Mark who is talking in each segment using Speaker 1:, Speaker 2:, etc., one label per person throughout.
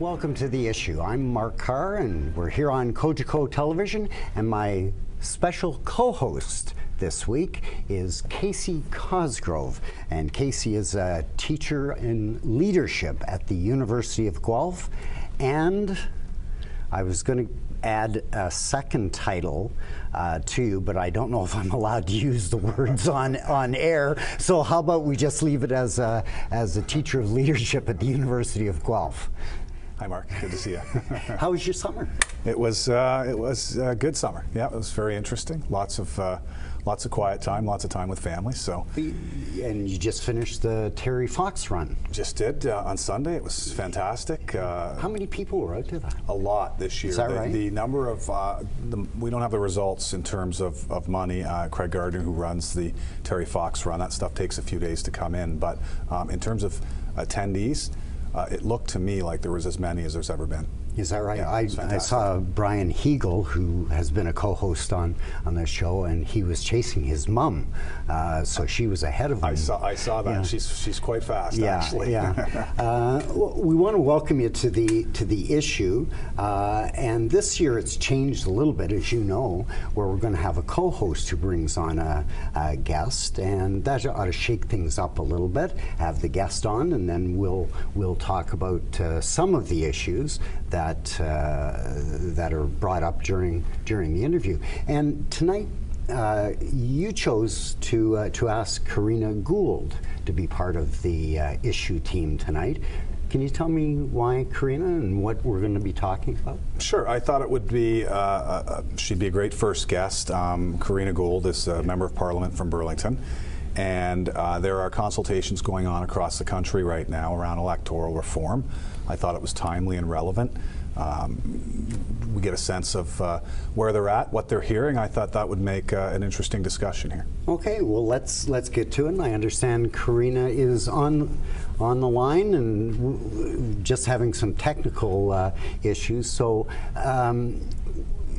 Speaker 1: Welcome to The Issue. I'm Mark Carr, and we're here on Cogeco Television, and my special co-host this week is Casey Cosgrove. And Casey is a teacher in leadership at the University of Guelph, and I was going to add a second title to you, but I don't know if I'm allowed to use the words on air. So how about we just leave it as a teacher of leadership at the University of Guelph.
Speaker 2: Hi, Mark. Good to see you.
Speaker 1: How was your summer?
Speaker 2: It was a good summer. Yeah, it was very interesting. Lots of quiet time, lots of time with family. So.
Speaker 1: And you just finished the Terry Fox run.
Speaker 2: Just did on Sunday. It was fantastic.
Speaker 1: How many people were out to that?
Speaker 2: A lot this year.
Speaker 1: Is that right?
Speaker 2: The number of we don't have the results in terms of money. Craig Gardner, who runs the Terry Fox run, that stuff takes a few days to come in. But in terms of attendees, it looked to me like there was as many as there's ever been.
Speaker 1: Is that right?
Speaker 2: Yeah,
Speaker 1: I saw Brian Hegel, who has been a co-host on this show, and he was chasing his mum, so she was ahead of him.
Speaker 2: I saw that. Yeah. She's quite fast, actually.
Speaker 1: Yeah. We want to welcome you to the issue, and this year it's changed a little bit, as you know, where we're going to have a co-host who brings on a guest, and that ought to shake things up a little bit. Have the guest on, and then we'll talk about some of the issues that are brought up during the interview. And tonight, you chose to ask Karina Gould to be part of the issue team tonight. Can you tell me why Karina and what we're going to be talking about?
Speaker 2: Sure. I thought it would be, she'd be a great first guest. Karina Gould is a member of Parliament from Burlington. And there are consultations going on across the country right now around electoral reform. I thought it was timely and relevant. We get a sense of where they're at, what they're hearing. I thought that would make an interesting discussion here. Okay,
Speaker 1: well let's get to it. And I understand Karina is on the line and just having some technical issues. So, and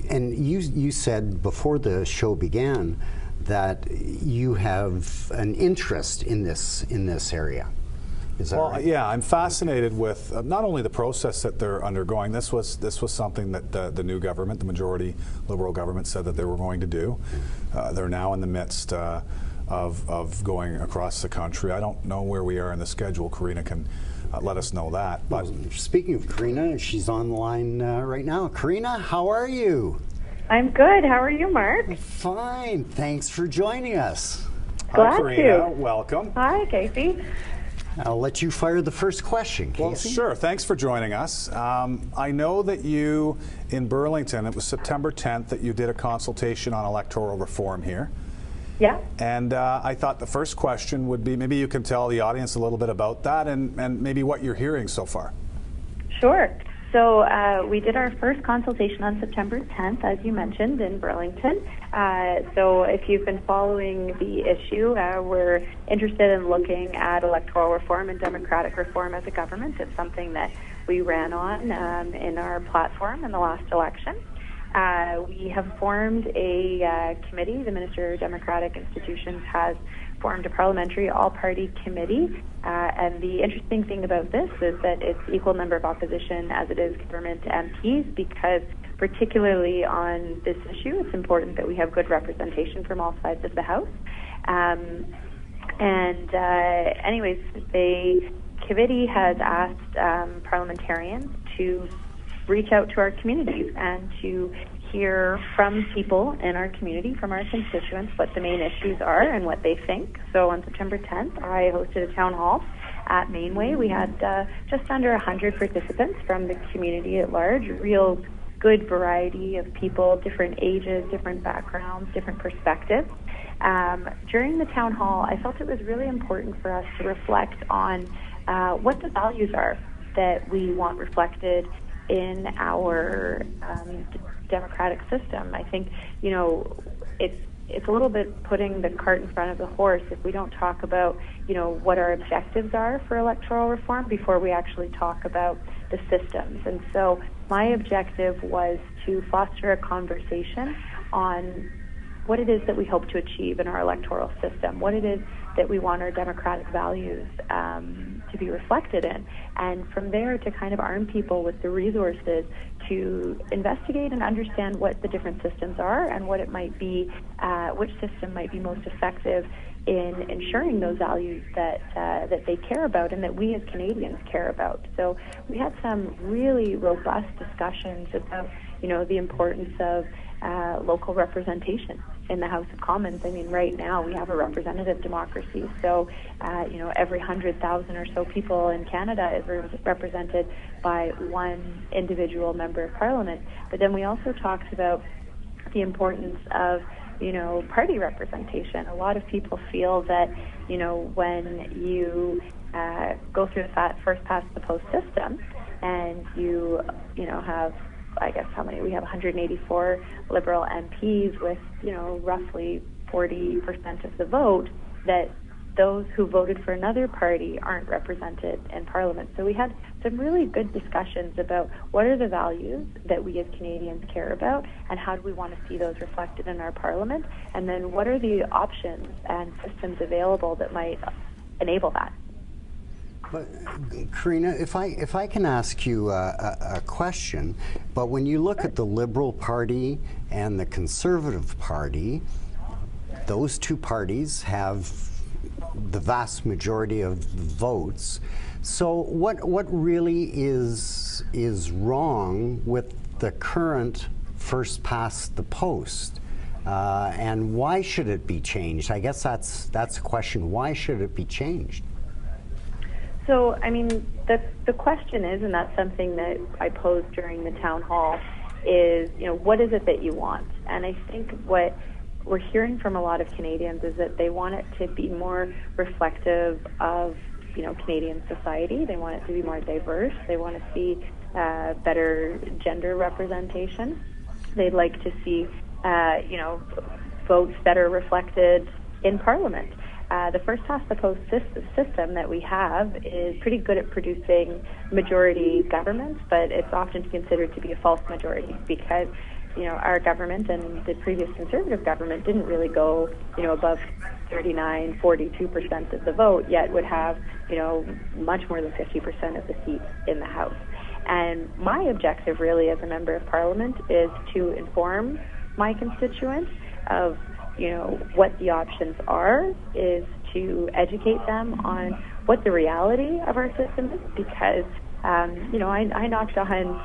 Speaker 1: you said before the show began that you have an interest in this area. Is that right?
Speaker 2: Yeah, I'm fascinated with not only the process that they're undergoing. This was something that the new government, the majority Liberal government, said that they were going to do. They're now in the midst of going across the country. I don't know where we are in the schedule. Karina can let us know that. But
Speaker 1: well, speaking of Karina, she's on the line right now. Karina, how are you?
Speaker 3: I'm good. How are you, Mark?
Speaker 1: Fine. Thanks for joining us.
Speaker 3: Glad
Speaker 2: Hi, Karina.
Speaker 3: to.
Speaker 2: Welcome.
Speaker 3: Hi, Casey.
Speaker 1: I'll let you fire the first question, Casey.
Speaker 2: Well, sure. Thanks for joining us. I know that you, in Burlington, it was September 10th that you did a consultation on electoral reform here.
Speaker 3: Yeah.
Speaker 2: And I thought the first question would be, maybe you can tell the audience a little bit about that and maybe what you're hearing so far.
Speaker 3: Sure. So we did our first consultation on September 10th, as you mentioned, in Burlington. So if you've been following the issue, we're interested in looking at electoral reform and democratic reform as a government. It's something that we ran on in our platform in the last election. We have formed a committee. The Minister of Democratic Institutions has formed a parliamentary all-party committee, and the interesting thing about this is that it's equal number of opposition as it is government MPs, because particularly on this issue, it's important that we have good representation from all sides of the House. Anyways, the committee has asked parliamentarians to reach out to our communities and to hear from people in our community, from our constituents, what the main issues are and what they think. So on September 10th, I hosted a town hall at Mainway. We had just under 100 participants from the community at large, real good variety of people, different ages, different backgrounds, different perspectives. During the town hall, I felt it was really important for us to reflect on what the values are that we want reflected in our democratic system. I think, it's a little bit putting the cart in front of the horse if we don't talk about, what our objectives are for electoral reform before we actually talk about the systems. And so my objective was to foster a conversation on what it is that we hope to achieve in our electoral system, what it is that we want our democratic values to be reflected in, and from there to kind of arm people with the resources to investigate and understand what the different systems are and what it might be, which system might be most effective in ensuring those values that they care about and that we as Canadians care about. So we had some really robust discussions about, the importance of local representation in the House of Commons. I mean, right now we have a representative democracy, so every 100,000 or so people in Canada is represented by one individual member of Parliament. But then we also talked about the importance of party representation. A lot of people feel that, when you go through the first past the post system and you have, I guess, how many? We have 184 Liberal MPs with, roughly 40% of the vote, that those who voted for another party aren't represented in Parliament. So we had some really good discussions about what are the values that we as Canadians care about and how do we want to see those reflected in our Parliament, and then what are the options and systems available that might enable that.
Speaker 1: But Karina, if I can ask you a question, but when you look at the Liberal Party and the Conservative Party, those two parties have the vast majority of the votes. So what really is wrong with the current first past the post? And why should it be changed? I guess that's a question. Why should it be changed?
Speaker 3: So, I mean, the question is, and that's something that I posed during the town hall, is, what is it that you want? And I think what we're hearing from a lot of Canadians is that they want it to be more reflective of, Canadian society. They want it to be more diverse. They want to see better gender representation. They'd like to see, votes better reflected in Parliament. The first past the post system that we have is pretty good at producing majority governments, but it's often considered to be a false majority because, our government and the previous Conservative government didn't really go, above 39, 42% of the vote, yet would have, much more than 50% of the seats in the House. And my objective really as a member of Parliament is to inform my constituents of what the options are, is to educate them on what the reality of our system is, because, I knocked on,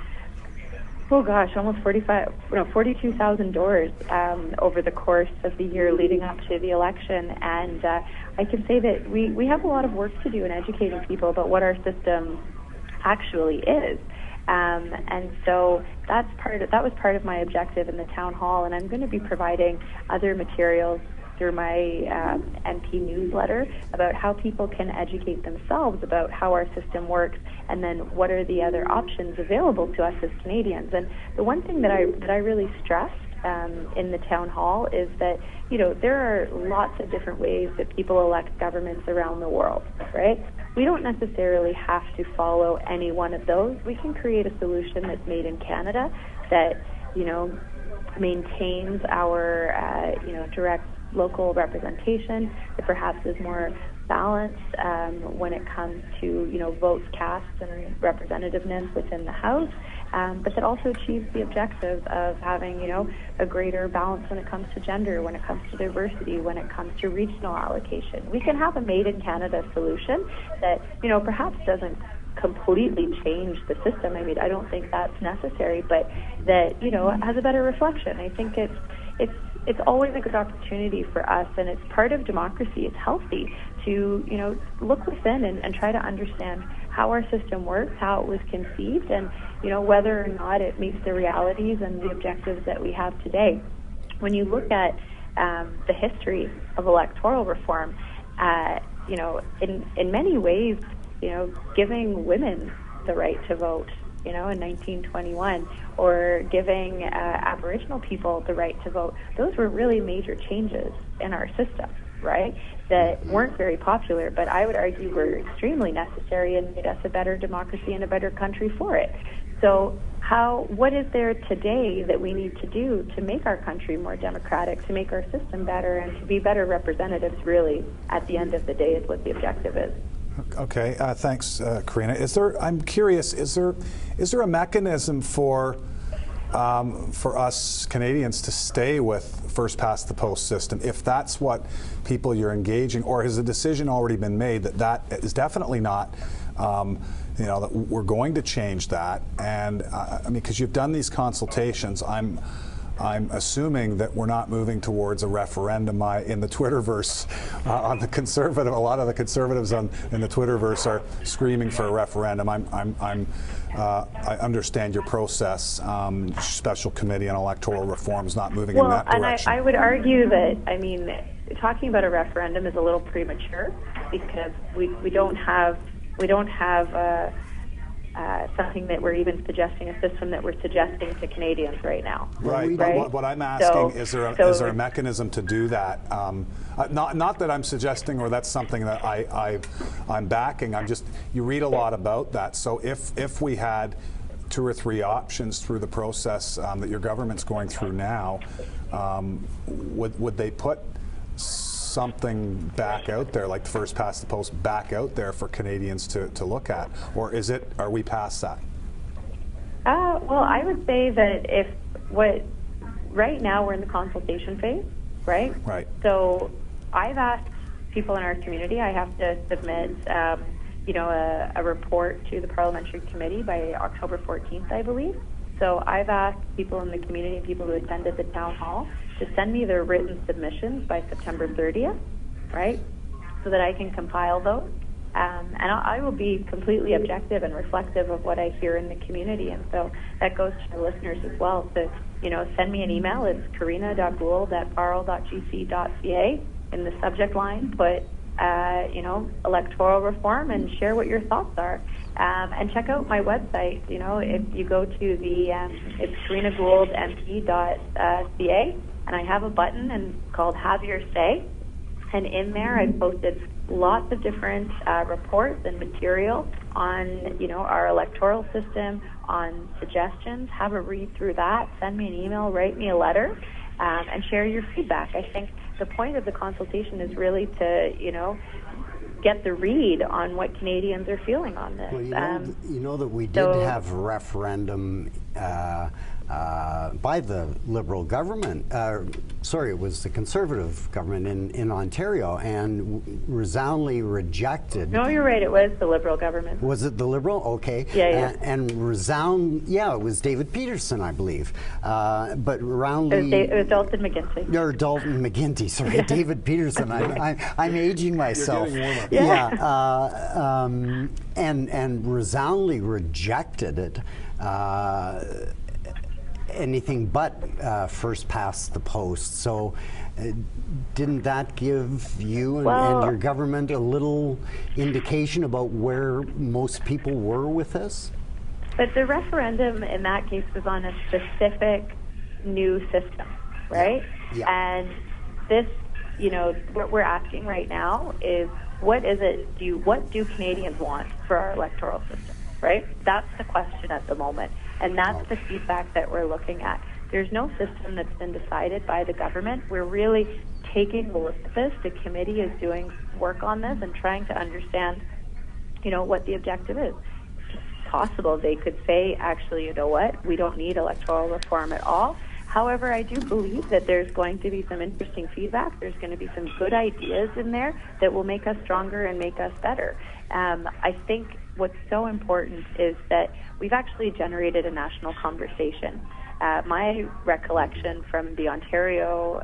Speaker 3: almost 42,000 doors over the course of the year leading up to the election, and I can say that we have a lot of work to do in educating people about what our system actually is. And so that was part of my objective in the town hall, and I'm going to be providing other materials through my MP newsletter about how people can educate themselves about how our system works, and then what are the other options available to us as Canadians. And the one thing that I really stressed in the town hall is that there are lots of different ways that people elect governments around the world, right? We don't necessarily have to follow any one of those. We can create a solution that's made in Canada that maintains our direct local representation, that perhaps is more balanced when it comes to votes cast and representativeness within the House, but that also achieves the objective of having a greater balance when it comes to gender, when it comes to diversity, when it comes to regional allocation. We can have a made in Canada solution that perhaps doesn't completely change the system. I mean, I don't think that's necessary, but that has a better reflection. I think it's always a good opportunity for us, and it's part of democracy. It's healthy to look within and try to understand how our system works, how it was conceived, and whether or not it meets the realities and the objectives that we have today. When you look at the history of electoral reform, in many ways, giving women the right to vote, in 1921, or giving Aboriginal people the right to vote, those were really major changes in our system, right? That weren't very popular, but I would argue were extremely necessary and made us a better democracy and a better country for it. So what is there today that we need to do to make our country more democratic, to make our system better, and to be better representatives, really, at the end of the day, is what the objective is.
Speaker 2: Okay, thanks, Karina. I'm curious, is there a mechanism for us Canadians to stay with first past the post system, if that's what people you're engaging, or has a decision already been made that is definitely not, that we're going to change that? And I mean, because you've done these consultations, I'm assuming that we're not moving towards a referendum. In the Twitterverse, on the conservative, a lot of the conservatives in the Twitterverse are screaming for a referendum. I understand your process. Special Committee on Electoral Reform is not moving in that direction.
Speaker 3: And I would argue that, I mean, talking about a referendum is a little premature, because we don't have something that we're even suggesting, a system that we're suggesting to Canadians right now.
Speaker 2: Right. But what I'm asking, is there a mechanism to do that? Not that I'm suggesting, or that's something that I'm backing. You read a lot about that. So if we had 2 or 3 options through the process that your government's going through now, would they put something back out there, like the first past the post, back out there for Canadians to look at, or are we past that?
Speaker 3: Well, I would say that right now we're in the consultation phase, right?
Speaker 2: Right.
Speaker 3: So I've asked people in our community, I have to submit, a report to the Parliamentary Committee by October 14th, I believe. So I've asked people in the community, people who attended the town hall, to send me their written submissions by September 30th, right, so that I can compile those. And I will be completely objective and reflective of what I hear in the community. And so that goes to the listeners as well. So, send me an email. It's karina.gould@parl.gc.ca. In the subject line, put, electoral reform, and share what your thoughts are. And check out my website. If you go to it's karinagouldmp.ca, and I have a button called Have Your Say. And in there, I've posted lots of different reports and material on, our electoral system, on suggestions. Have a read through that. Send me an email, write me a letter, and share your feedback. I think the point of the consultation is really to, get the read on what Canadians are feeling on this.
Speaker 1: Well, you know that we did have a referendum by the Liberal government. Sorry, it was the Conservative government in Ontario, and resoundingly rejected.
Speaker 3: No, you're right. It was the Liberal government.
Speaker 1: Was it the Liberal? Okay.
Speaker 3: Yeah.
Speaker 1: And it was David Peterson, I believe. But roundly.
Speaker 3: It was Dalton McGuinty.
Speaker 1: Or Dalton McGuinty. Sorry, yeah. David Peterson. I'm aging myself.
Speaker 2: You're getting warmer.
Speaker 1: Yeah. And resoundingly rejected it. Anything but first past the post. So didn't that give you and your government a little indication about where most people were with this?
Speaker 3: But the referendum in that case was on a specific new system, right?
Speaker 1: Yeah.
Speaker 3: And this, what we're asking right now is, what do Canadians want for our electoral system, right? That's the question at the moment. And that's the feedback that we're looking at. There's no system that's been decided by the government. We're really taking a look at this. The committee is doing work on this and trying to understand, what the objective is. It's possible they could say, actually, you know what, we don't need electoral reform at all. However, I do believe that there's going to be some interesting feedback. There's going to be some good ideas in there that will make us stronger and make us better. I think what's so important is that we've actually generated a national conversation. My recollection from the Ontario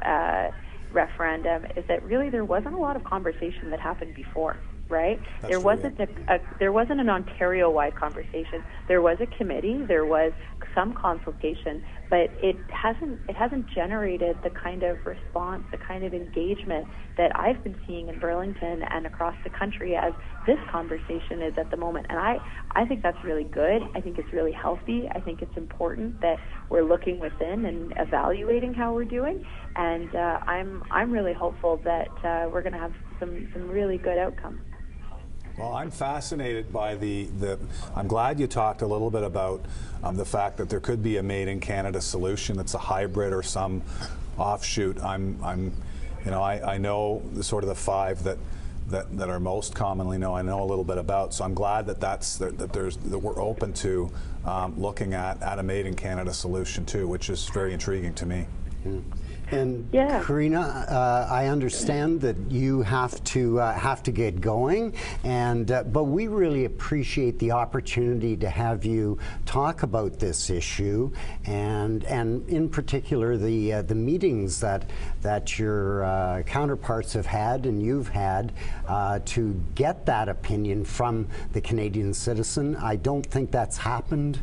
Speaker 3: referendum is that really there wasn't a lot of conversation that happened before, right? There wasn't an Ontario-wide conversation. There was a committee, there was some consultation, but it hasn't generated the kind of response, the kind of engagement that I've been seeing in Burlington and across the country as this conversation is at the moment. And I think that's really good. I think it's really healthy. I think it's important that we're looking within and evaluating how we're doing. And I'm really hopeful that we're going to have some really good outcomes.
Speaker 2: Well, I'm fascinated by I'm glad you talked a little bit about the fact that there could be a made in Canada solution that's a hybrid or some offshoot. I know the five that are most commonly known. I know a little bit about, so I'm glad that we're open to looking at a made in Canada solution too, which is very intriguing to me.
Speaker 1: Yeah. And Karina, I understand that you have to get going, and but we really appreciate the opportunity to have you talk about this issue, and in particular the meetings that your counterparts have had and you've had to get that opinion from the Canadian citizen. I don't think that's happened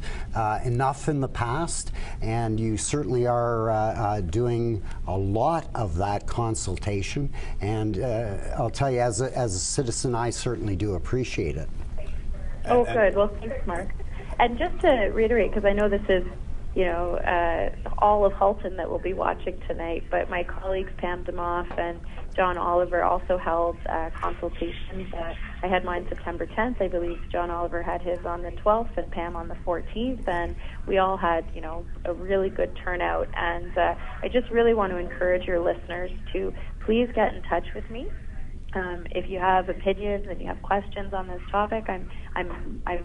Speaker 1: enough in the past, and you certainly are doing a lot of that consultation, and I'll tell you, as a citizen, I certainly do appreciate it.
Speaker 3: Oh, good. Well, thanks, Mark. And just to reiterate, because I know this is, all of Halton that will be watching tonight, but my colleagues Pam Demoff and John Oliver also held consultations. I had mine September 10th. I believe John Oliver had his on the 12th and Pam on the 14th, and we all had, a really good turnout. And I just really want to encourage your listeners to please get in touch with me. If you have opinions and you have questions on this topic, I'm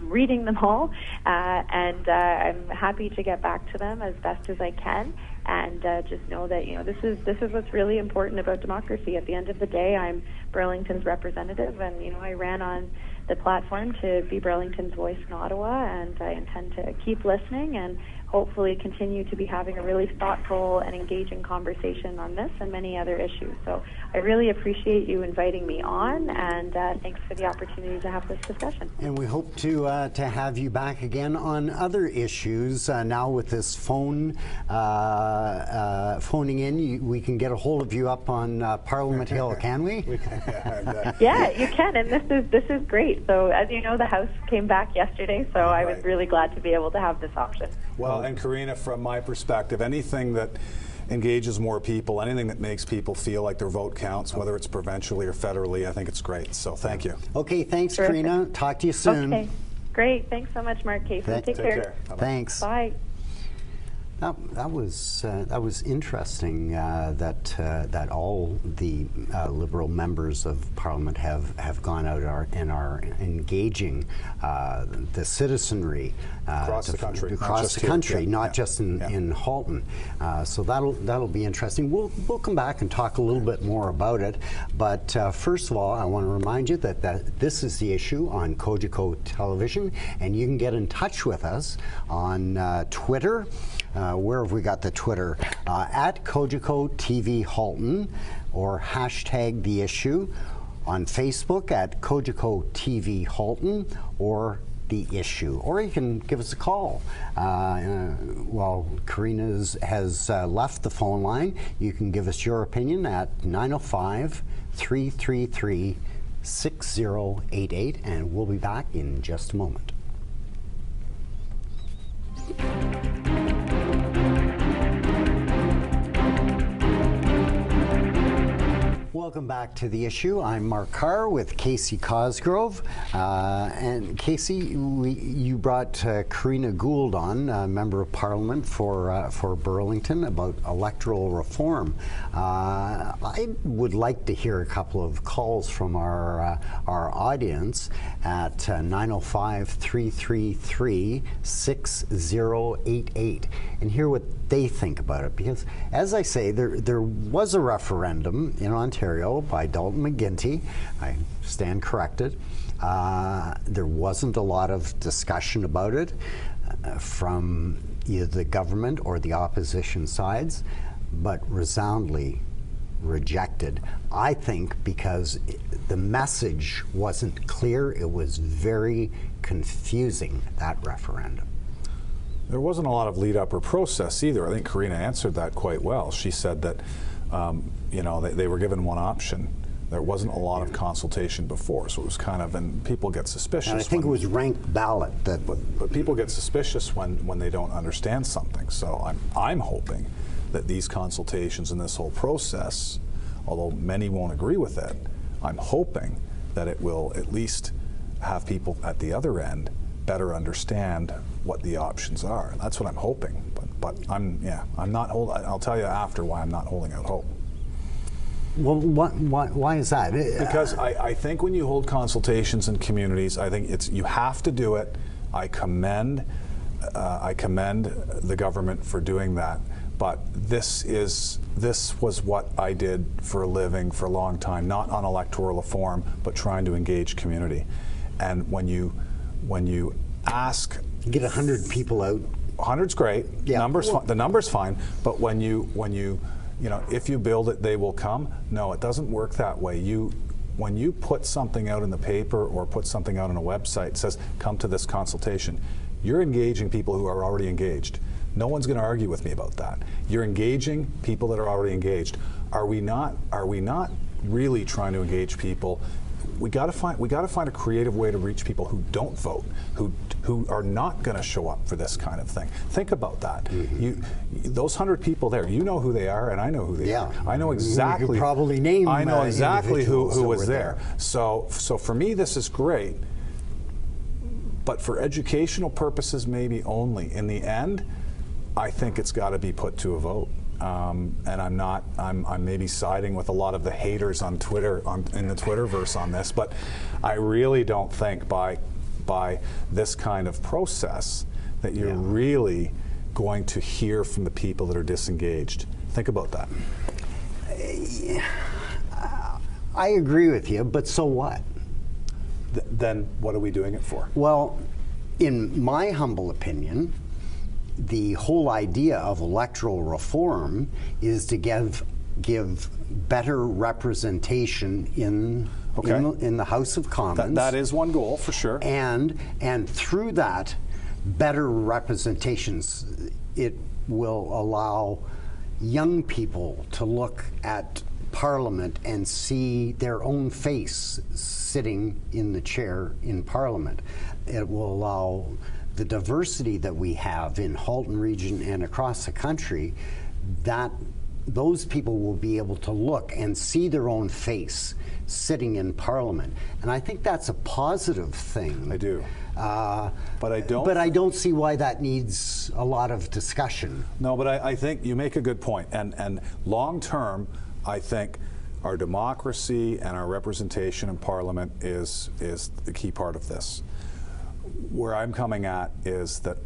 Speaker 3: reading them all, and I'm happy to get back to them as best as I can. And just know that this is what's really important about democracy. At the end of the day, I'm Burlington's representative, and I ran on the platform to be Burlington's voice in Ottawa, and I intend to keep listening and hopefully continue to be having a really thoughtful and engaging conversation on this and many other issues. So I really appreciate you inviting me on, and thanks for the opportunity to have this discussion.
Speaker 1: And we hope to have you back again on other issues. Now with this phoning in, we can get a hold of you up on Parliament Hill, can we?
Speaker 3: Yeah, you can, and this is great. So as you know, the House came back yesterday, so I was really glad to be able to have this option.
Speaker 2: Well, and Karina, from my perspective, anything that engages more people, anything that makes people feel like their vote counts, whether it's provincially or federally, I think it's great. So thank you.
Speaker 1: Okay, thanks, Karina. Talk to you soon.
Speaker 3: Okay, great. Thanks so much, Mark Casey. Take care.
Speaker 1: Thanks.
Speaker 3: Bye.
Speaker 1: That was interesting. That all the Liberal members of Parliament have gone out and are engaging the citizenry
Speaker 2: across the country,
Speaker 1: not just in Halton. So that'll be interesting. We'll come back and talk a little bit more about it. But first of all, I want to remind you that this is The Issue on Cogeco Television, and you can get in touch with us on Twitter. Where have we got the Twitter? At Cogeco TV Halton, or hashtag The Issue. On Facebook at Cogeco TV Halton, or The Issue. Or you can give us a call. While Karina has left the phone line, you can give us your opinion at 905-333-6088, and we'll be back in just a moment. Welcome back to The Issue. I'm Mark Carr with Casey Cosgrove. And Casey, you brought Karina Gould on, Member of Parliament for Burlington, about electoral reform. I would like to hear a couple of calls from our audience at 905-333-6088 and hear what they think about it. Because, as I say, there was a referendum in Ontario by Dalton McGuinty. I stand corrected. There wasn't a lot of discussion about it from either the government or the opposition sides, but resoundingly rejected. I think because the message wasn't clear. It was very confusing, that referendum.
Speaker 2: There wasn't a lot of lead up or process either. I think Karina answered that quite well. She said that they were given one option. There wasn't a lot of consultation before, so it was kind of, and people get suspicious.
Speaker 1: And I think it was ranked ballot.
Speaker 2: But people get suspicious when they don't understand something. So I'm hoping that these consultations and this whole process, although many won't agree with it, I'm hoping that it will at least have people at the other end better understand what the options are. That's what I'm hoping. But I'm not I'll tell you after why I'm not holding out hope.
Speaker 1: Well, why is that?
Speaker 2: Because I think when you hold consultations in communities, I think you have to do it. I commend the government for doing that. But this was what I did for a living for a long time, not on electoral reform, but trying to engage community. And when you ask,
Speaker 1: you get 100 people out.
Speaker 2: 100's great.
Speaker 1: Yeah.
Speaker 2: The number's fine. But when you if you build it, they will come. No, it doesn't work that way. When you put something out in the paper or put something out on a website that says, come to this consultation, you're engaging people who are already engaged. No one's going to argue with me about that. You're engaging people that are already engaged. Are we not really trying to engage people? We got to find a creative way to reach people who don't vote, who are not going to show up for this kind of thing. Think about that. Mm-hmm. Those 100 people there, you know who they are, and I know who they are. I know exactly.
Speaker 1: You could probably name.
Speaker 2: I know exactly who was there. So for me, this is great. But for educational purposes, maybe only. In the end, I think it's got to be put to a vote. And I'm maybe siding with a lot of the haters on Twitter, in the Twitterverse on this, but I really don't think by this kind of process that you're really going to hear from the people that are disengaged. Think about that.
Speaker 1: I agree with you, but so what?
Speaker 2: Then what are we doing it for?
Speaker 1: Well, in my humble opinion, the whole idea of electoral reform is to give better representation in the House of Commons.
Speaker 2: That is one goal for sure.
Speaker 1: And through that better representations, it will allow young people to look at Parliament and see their own face sitting in the chair in Parliament. It will allow the diversity that we have in Halton Region and across the country, that those people will be able to look and see their own face sitting in Parliament. And I think that's a positive thing.
Speaker 2: I do. But I don't.
Speaker 1: But I don't see why that needs a lot of discussion.
Speaker 2: No, but I think you make a good point. And long term, I think our democracy and our representation in Parliament is the key part of this. Where I'm coming at is that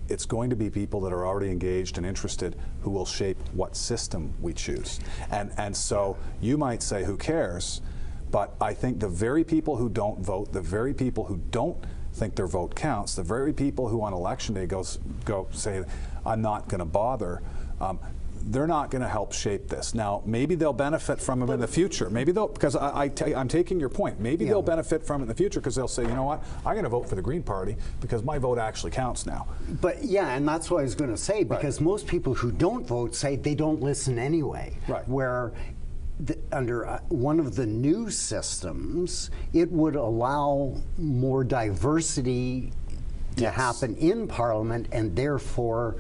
Speaker 2: it's going to be people that are already engaged and interested who will shape what system we choose. And so you might say, who cares? But I think the very people who don't vote, the very people who don't think their vote counts, the very people who on election day go say, I'm not going to bother, they're not going to help shape this. Now, maybe they'll benefit from it in the future. Maybe they'll, because I'm taking your point, maybe they'll benefit from it in the future because they'll say, you know what, I'm going to vote for the Green Party because my vote actually counts now.
Speaker 1: But yeah, and that's what I was going to say, because most people who don't vote say they don't listen anyway.
Speaker 2: Right.
Speaker 1: Where under one of the new systems, it would allow more diversity to happen in Parliament, and therefore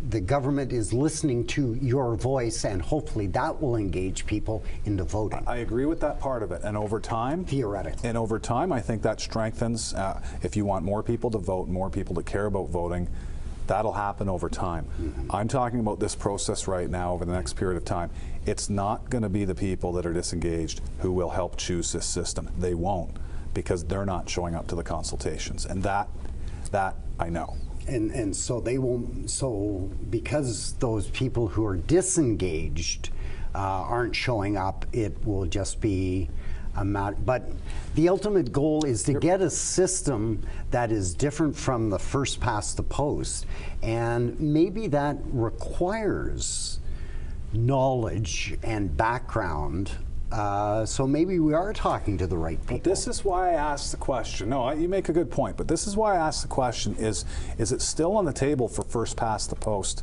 Speaker 1: the government is listening to your voice, and hopefully that will engage people into voting.
Speaker 2: I agree with that part of it, and over time,
Speaker 1: theoretically,
Speaker 2: and over time, I think that strengthens. If you want more people to vote, more people to care about voting, that'll happen over time. I'm talking about this process right now over the next period of time. It's not going to be the people that are disengaged who will help choose this system. They won't, because they're not showing up to the consultations, and that I know.
Speaker 1: And so they won't. So because those people who are disengaged aren't showing up, it will just be a matter. But the ultimate goal is to get a system that is different from the first past the post, and maybe that requires knowledge and background. So maybe we are talking to the right people.
Speaker 2: But this is why I asked the question. No, you make a good point, but this is why I asked the question, is it still on the table for first past the post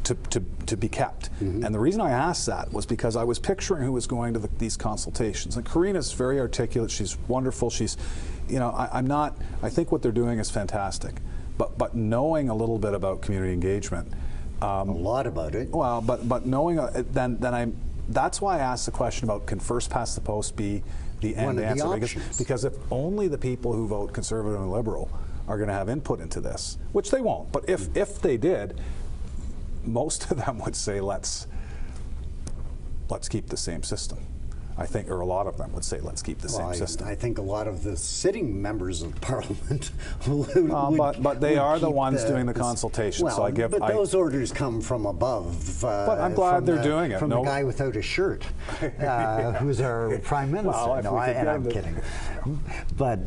Speaker 2: to be kept? And the reason I asked that was because I was picturing who was going to these consultations. And Karina's very articulate, she's wonderful, she's, you know, I think what they're doing is fantastic. But knowing a little bit about community engagement.
Speaker 1: A lot about it.
Speaker 2: Well, but knowing, then that's why I asked the question about can first past the post be the end answer? Because if only the people who vote Conservative and Liberal are going to have input into this, which they won't, but if they did, most of them would say let's keep the same system. I think, or a lot of them would say, let's keep the same system.
Speaker 1: I think a lot of the sitting members of Parliament
Speaker 2: but they are the ones doing the consultation.
Speaker 1: Well,
Speaker 2: so
Speaker 1: but those orders come from above.
Speaker 2: But I'm glad they're doing it.
Speaker 1: From the guy without a shirt, who's our Prime Minister.
Speaker 2: Well,
Speaker 1: no, I'm kidding. But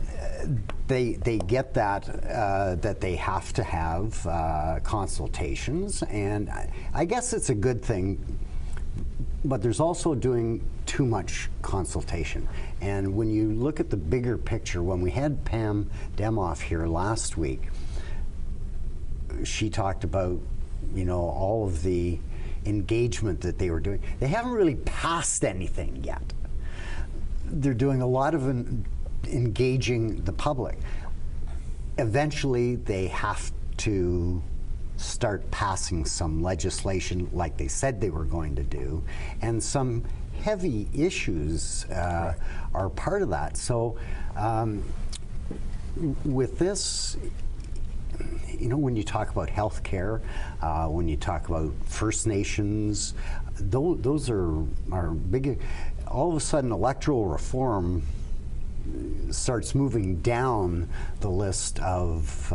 Speaker 1: they get that they have to have consultations, and I guess it's a good thing. But there's also doing too much consultation. And when you look at the bigger picture, when we had Pam Demoff here last week, she talked about, all of the engagement that they were doing. They haven't really passed anything yet. They're doing a lot of engaging the public. Eventually, they have to start passing some legislation like they said they were going to do, and some heavy issues are part of that. So with this, when you talk about health care, when you talk about First Nations, those are big. All of a sudden, electoral reform starts moving down the list of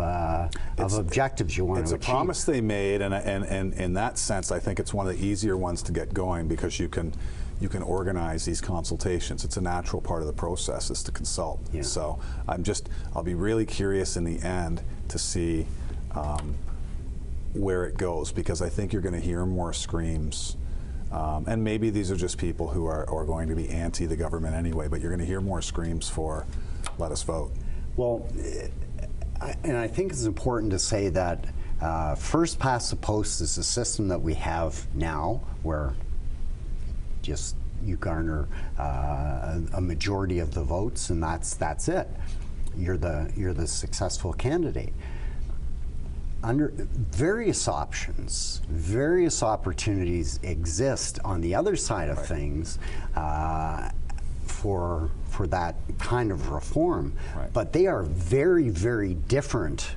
Speaker 1: objectives you want to achieve.
Speaker 2: It's a promise they made, and in that sense, I think it's one of the easier ones to get going because you can organize these consultations. It's a natural part of the process is to consult. Yeah. So I'll be really curious in the end to see where it goes, because I think you're going to hear more screams. And maybe these are just people who are going to be anti the government anyway, but you're going to hear more screams for let us vote.
Speaker 1: Well, and I think it's important to say that first past the post is a system that we have now where just you garner a majority of the votes, and that's it. You're the successful candidate. Under various options, various opportunities exist on the other side of things for that kind of reform, but they are very, very different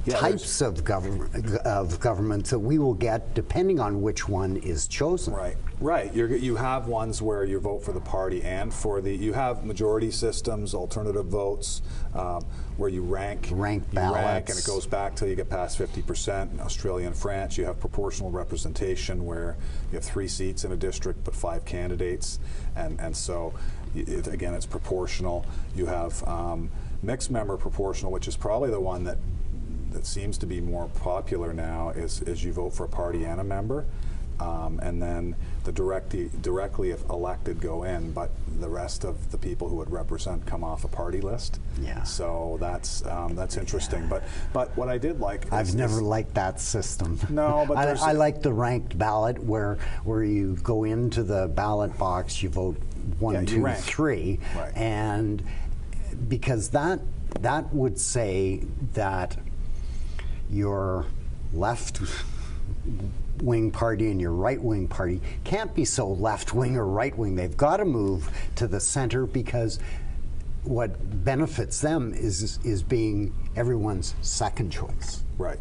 Speaker 1: types of government that we will get depending on which one is chosen.
Speaker 2: Right. You have ones where you vote for the party and for you have majority systems, alternative votes, where you rank ballots, and it goes back till you get past 50%. In Australia and France, you have proportional representation where you have 3 seats in a district but 5 candidates, and so again, it's proportional. You have mixed member proportional, which is probably the one that seems to be more popular now, is you vote for a party and a member, and then the directly if elected go in, but the rest of the people who would represent come off a party list.
Speaker 1: Yeah.
Speaker 2: So that's interesting. But what I did like,
Speaker 1: I've never liked that system.
Speaker 2: No, but
Speaker 1: I like the ranked ballot where you go into the ballot box, you vote 1, 2, 3, and because that would say that your left-wing party and your right-wing party can't be so left-wing or right-wing. They've got to move to the center, because what benefits them is being everyone's second choice.
Speaker 2: Right.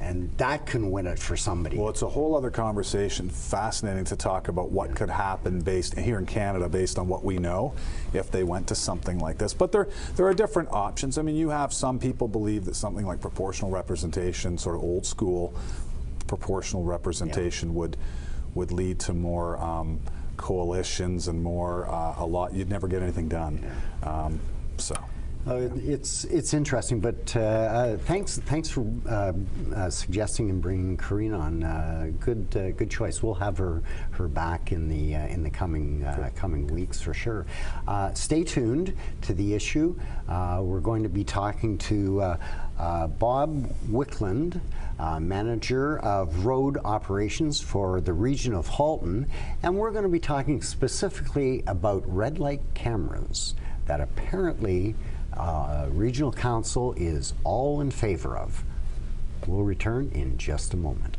Speaker 1: And that can win it for somebody.
Speaker 2: Well, it's a whole other conversation. Fascinating to talk about what could happen here in Canada based on what we know if they went to something like this. But there are different options. I mean, you have some people believe that something like proportional representation, sort of old school proportional representation, would lead to more coalitions and more you'd never get anything done.
Speaker 1: It's interesting, but thanks for suggesting and bringing Karina on. Good choice. We'll have her back in the coming weeks for sure. Stay tuned to the issue. We're going to be talking to Bob Wickland, manager of road operations for the region of Halton, and we're going to be talking specifically about red light cameras that apparently Regional Council is all in favor of. We'll return in just a moment.